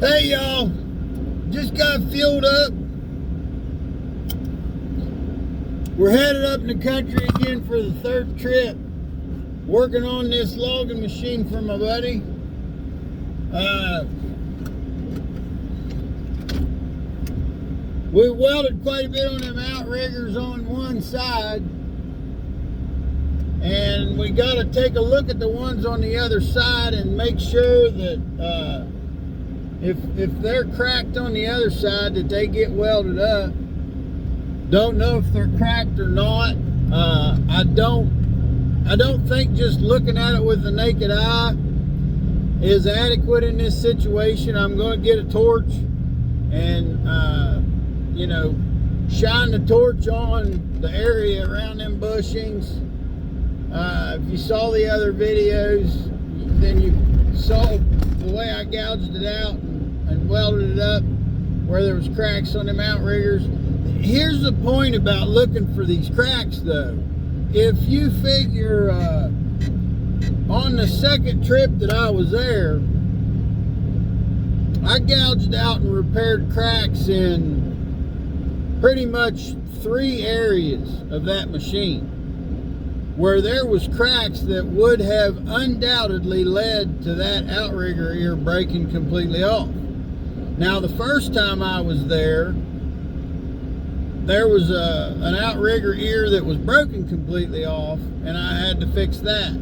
Hey y'all, just got fueled up. We're headed up in the country again for the third trip, working on this logging machine for my buddy. We welded quite a bit on them outriggers on one side, and we got to take a look at the ones on the other side and make sure that if they're cracked on the other side, that they get welded up. Don't know if they're cracked or not. I don't think just looking at it with the naked eye is adequate in this situation. I'm going to get a torch and shine the torch on the area around them bushings. If you saw the other videos, then you saw the way I gouged it out and welded it up where there was cracks on them outriggers. Here's the point about looking for these cracks though. If you figure on the second trip that I was there, I gouged out and repaired cracks in pretty much 3 areas of that machine where there was cracks that would have undoubtedly led to that outrigger ear breaking completely off. Now, the first time I was there was an outrigger ear that was broken completely off, and I had to fix that.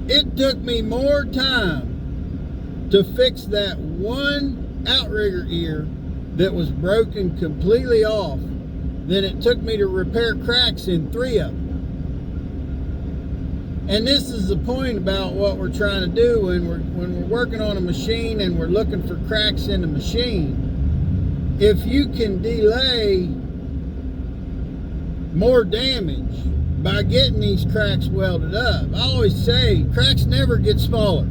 It took me more time to fix that one outrigger ear that was broken completely off than it took me to repair cracks in 3 of them. And this is the point about what we're trying to do when we're working on a machine and we're looking for cracks in the machine. If you can delay more damage by getting these cracks welded up, I always say cracks never get smaller.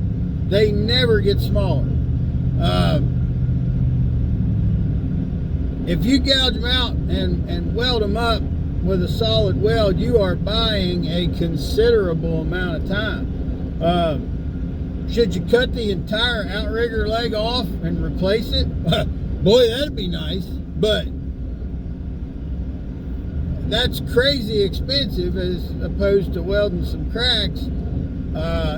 They never get smaller. If you gouge them out and weld them up with a solid weld, you are buying a considerable amount of time. Should you cut the entire outrigger leg off and replace it? Boy, that'd be nice, but that's crazy expensive as opposed to welding some cracks.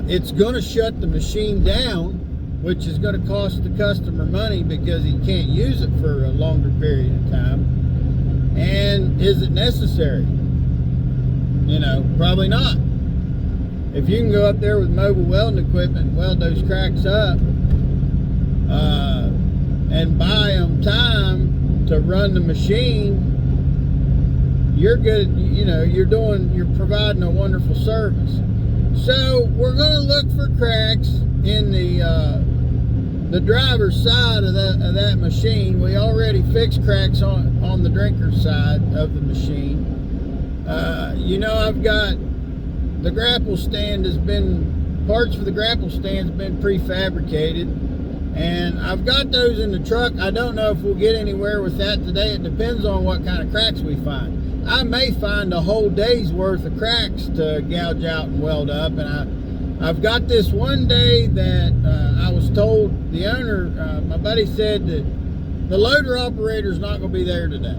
It's going to shut the machine down, which is going to cost the customer money because he can't use it for a longer period of time. And is it necessary? Probably not. If you can go up there with mobile welding equipment and weld those cracks up, and buy them time to run the machine, you're good. You're providing a wonderful service. So we're going to look for cracks in the driver's side of that machine. We already fixed cracks on the drinker's side of the machine. I've got the grapple stand parts for the grapple stand's been prefabricated, and I've got those in the truck. I don't know if we'll get anywhere with that today. It depends on what kind of cracks we find. I may find a whole day's worth of cracks to gouge out and weld up, and I've got this one day that I was told the owner, my buddy said that the loader operator's not going to be there today.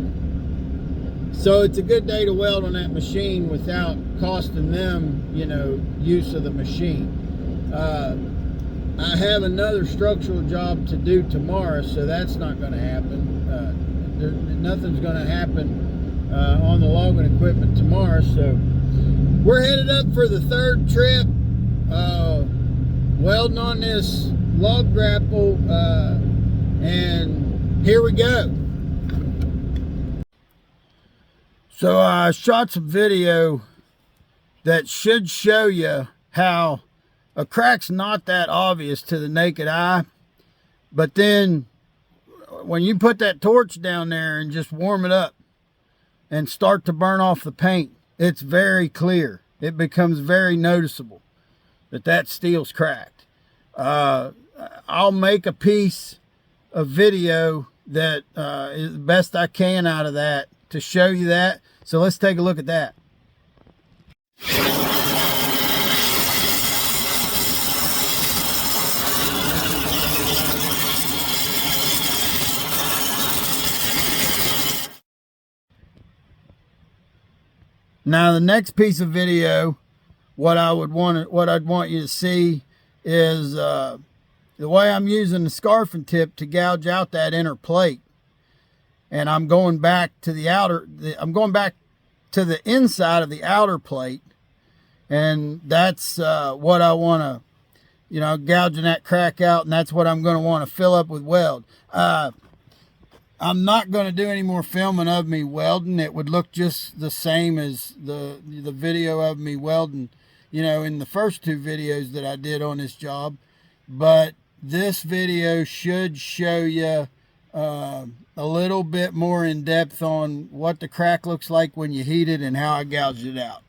So it's a good day to weld on that machine without costing them, use of the machine. I have another structural job to do tomorrow, so that's not going to happen. Nothing's going to happen on the logging equipment tomorrow. So we're headed up for the third trip, welding on this log grapple, and here we go. So I shot some video that should show you how a crack's not that obvious to the naked eye, but then when you put that torch down there and just warm it up and start to burn off the paint, it's very clear. It becomes very noticeable that steel's cracked. I'll make a piece of video that is the best I can out of that to show you that. So let's take a look at that. Now the next piece of video, what I'd want you to see is the way I'm using the scarfing tip to gouge out that inner plate. And I'm going back to the inside of the outer plate, and that's what I want to, gouging that crack out, and that's what I'm going to want to fill up with weld. I'm not going to do any more filming of me welding. It would look just the same as the video of me welding, in the first two videos that I did on this job. But this video should show you a little bit more in depth on what the crack looks like when you heat it and how I gouged it out.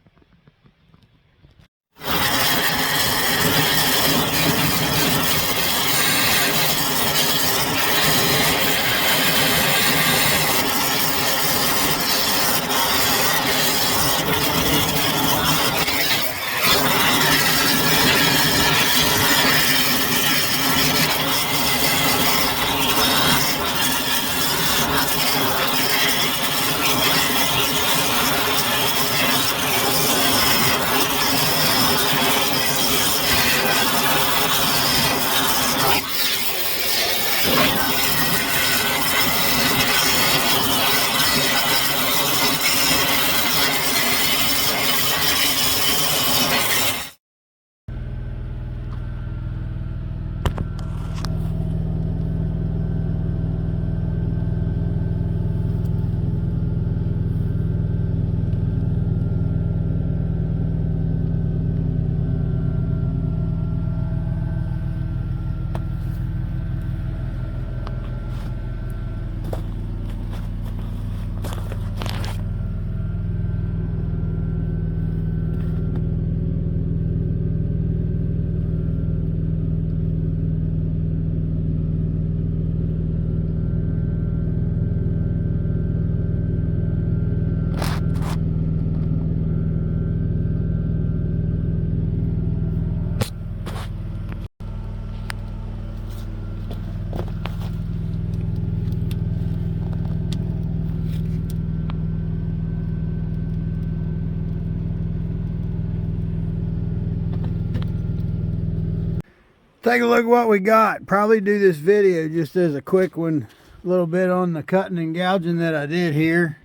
Take a look at what we got. Probably do this video just as a quick one, a little bit on the cutting and gouging that I did here.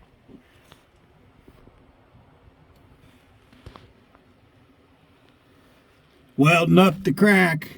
Welding up the crack.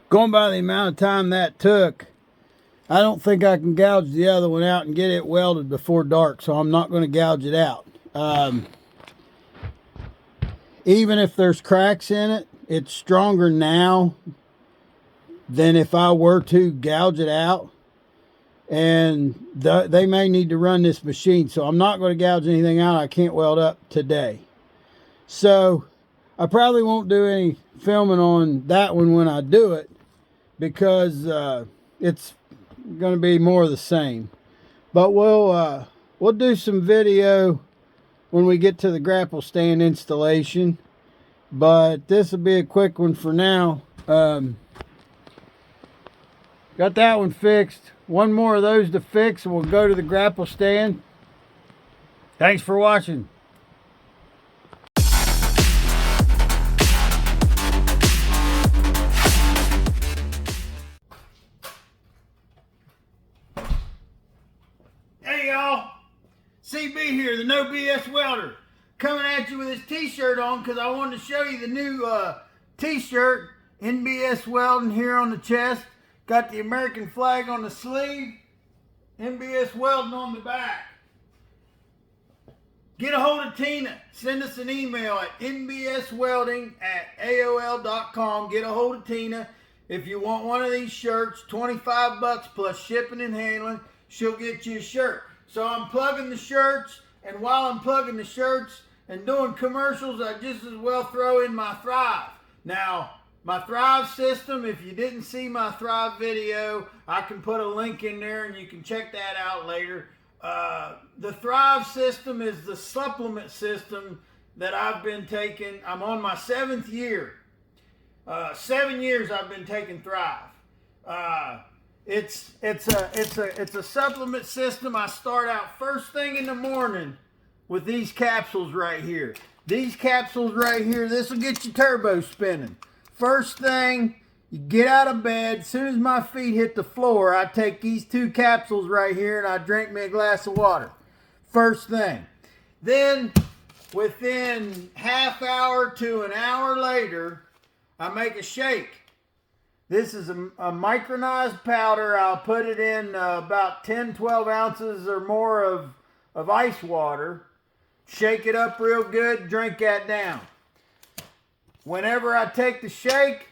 Going by the amount of time that took, I don't think I can gouge the other one out and get it welded before dark, so I'm not going to gouge it out. Even if there's cracks in it, it's stronger now than if I were to gouge it out. And they may need to run this machine, so I'm not going to gouge anything out I can't weld up today. So I probably won't do any filming on that one when I do it, because it's going to be more of the same. But we'll do some video when we get to the grapple stand installation. But this will be a quick one for now. Got that one fixed. One more of those to fix and we'll go to the grapple stand. Thanks for watching. Hey y'all, CB here, the No BS Welder, coming at you with this t-shirt on because I wanted to show you the new t-shirt, NBS Welding here on the chest. Got the American flag on the sleeve, NBS Welding on the back. Get a hold of Tina. Send us an email at nbswelding@aol.com. Get a hold of Tina. If you want one of these shirts, $25 plus shipping and handling, she'll get you a shirt. So I'm plugging the shirts, and while I'm plugging the shirts and doing commercials, I just as well throw in my Thrive. Now, my Thrive system, if you didn't see my Thrive video, I can put a link in there and you can check that out later. The Thrive system is the supplement system that I've been taking. I'm on my 7th year. 7 years I've been taking Thrive. It's a supplement system. I start out first thing in the morning with these capsules right here. These capsules right here, this will get your turbo spinning. First thing, you get out of bed, as soon as my feet hit the floor, I take these 2 capsules right here and I drink me a glass of water. First thing. Then, within half hour to an hour later, I make a shake. This is a micronized powder. I'll put it in about 10-12 ounces or more of ice water. Shake it up real good, drink that down. Whenever I take the shake,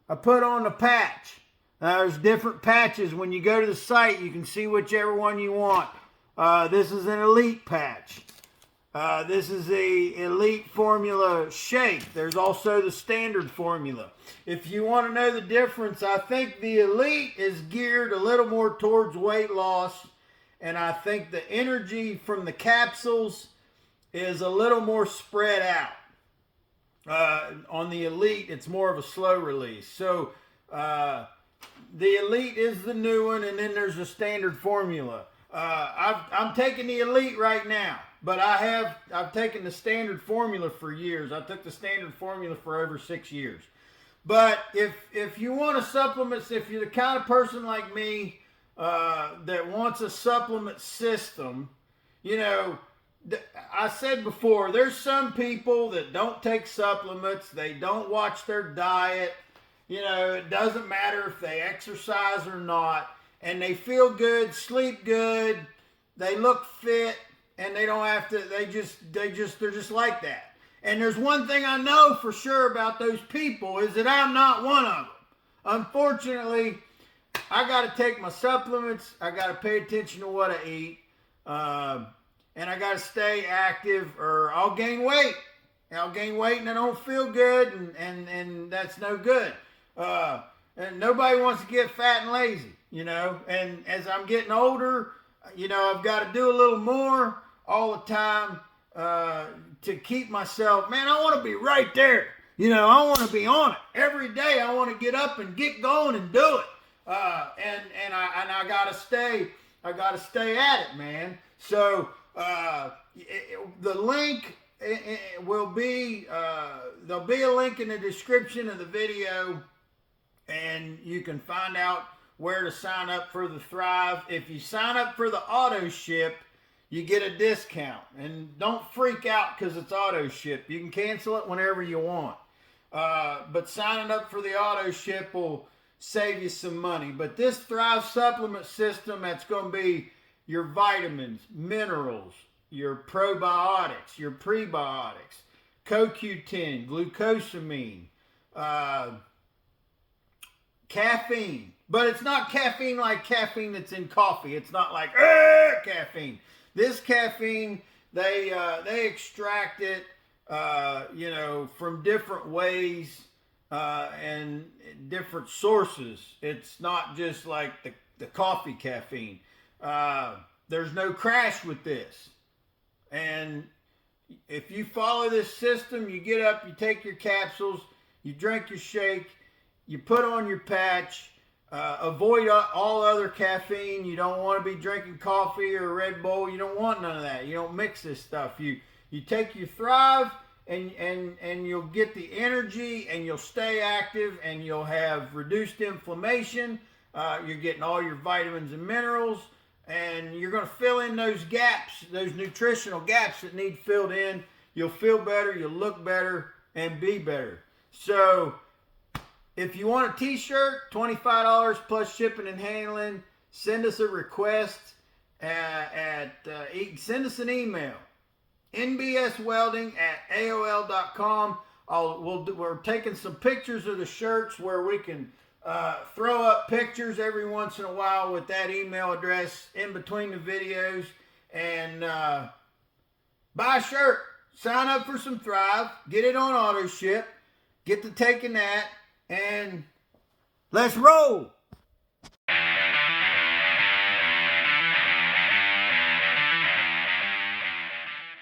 I put on the patch. Now, there's different patches. When you go to the site, you can see whichever one you want. This is an elite patch. This is the elite formula shake. There's also the standard formula. If you want to know the difference, I think the elite is geared a little more towards weight loss, and I think the energy from the capsules is a little more spread out. On the elite, it's more of a slow release. So the elite is the new one, and then there's the standard formula. I'm taking the elite right now, but I've taken the standard formula for years. I took the standard formula for over 6 years. But if you want a supplement, if you're the kind of person like me that wants a supplement system, you know, I said before, there's some people that don't take supplements. They don't watch their diet. You know, it doesn't matter if they exercise or not. And they feel good, sleep good, they look fit, and they don't have to, they're just like that. And there's one thing I know for sure about those people is that I'm not one of them. Unfortunately, I got to take my supplements, I got to pay attention to what I eat, and I got to stay active or I'll gain weight. I'll gain weight and I don't feel good, and that's no good. And nobody wants to get fat and lazy, you know. And as I'm getting older, you know, I've got to do a little more all the time to keep myself, man, I want to be right there. You know, I want to be on it. Every day I want to get up and get going and do it. And I got to stay at it, man. So the link will be, there'll be a link in the description of the video, and you can find out where to sign up for the Thrive. If you sign up for the auto ship, you get a discount. And don't freak out because it's auto ship. You can cancel it whenever you want. But signing up for the auto ship will save you some money. But this Thrive supplement system, that's going to be your vitamins, minerals, your probiotics, your prebiotics, CoQ10, glucosamine, caffeine. But it's not caffeine like caffeine that's in coffee. It's not like caffeine. This caffeine, they extract it, you know, from different ways and different sources. It's not just like the coffee caffeine. There's no crash with this. And if you follow this system, you get up, you take your capsules, you drink your shake, you put on your patch, avoid all other caffeine. You don't want to be drinking coffee or Red Bull. You don't want none of that. You don't mix this stuff. You take your Thrive, and you'll get the energy, and you'll stay active, and you'll have reduced inflammation. You're getting all your vitamins and minerals, and you're going to fill in those gaps, those nutritional gaps that need filled in. You'll feel better, you'll look better, and be better. So if you want a t-shirt, $25 plus shipping and handling. Send us a request send us an email nbswelding@aol.com. We're taking some pictures of the shirts where we can throw up pictures every once in a while with that email address in between the videos. And buy a shirt. Sign up for some Thrive. Get it on auto ship. Get to taking that. And let's roll.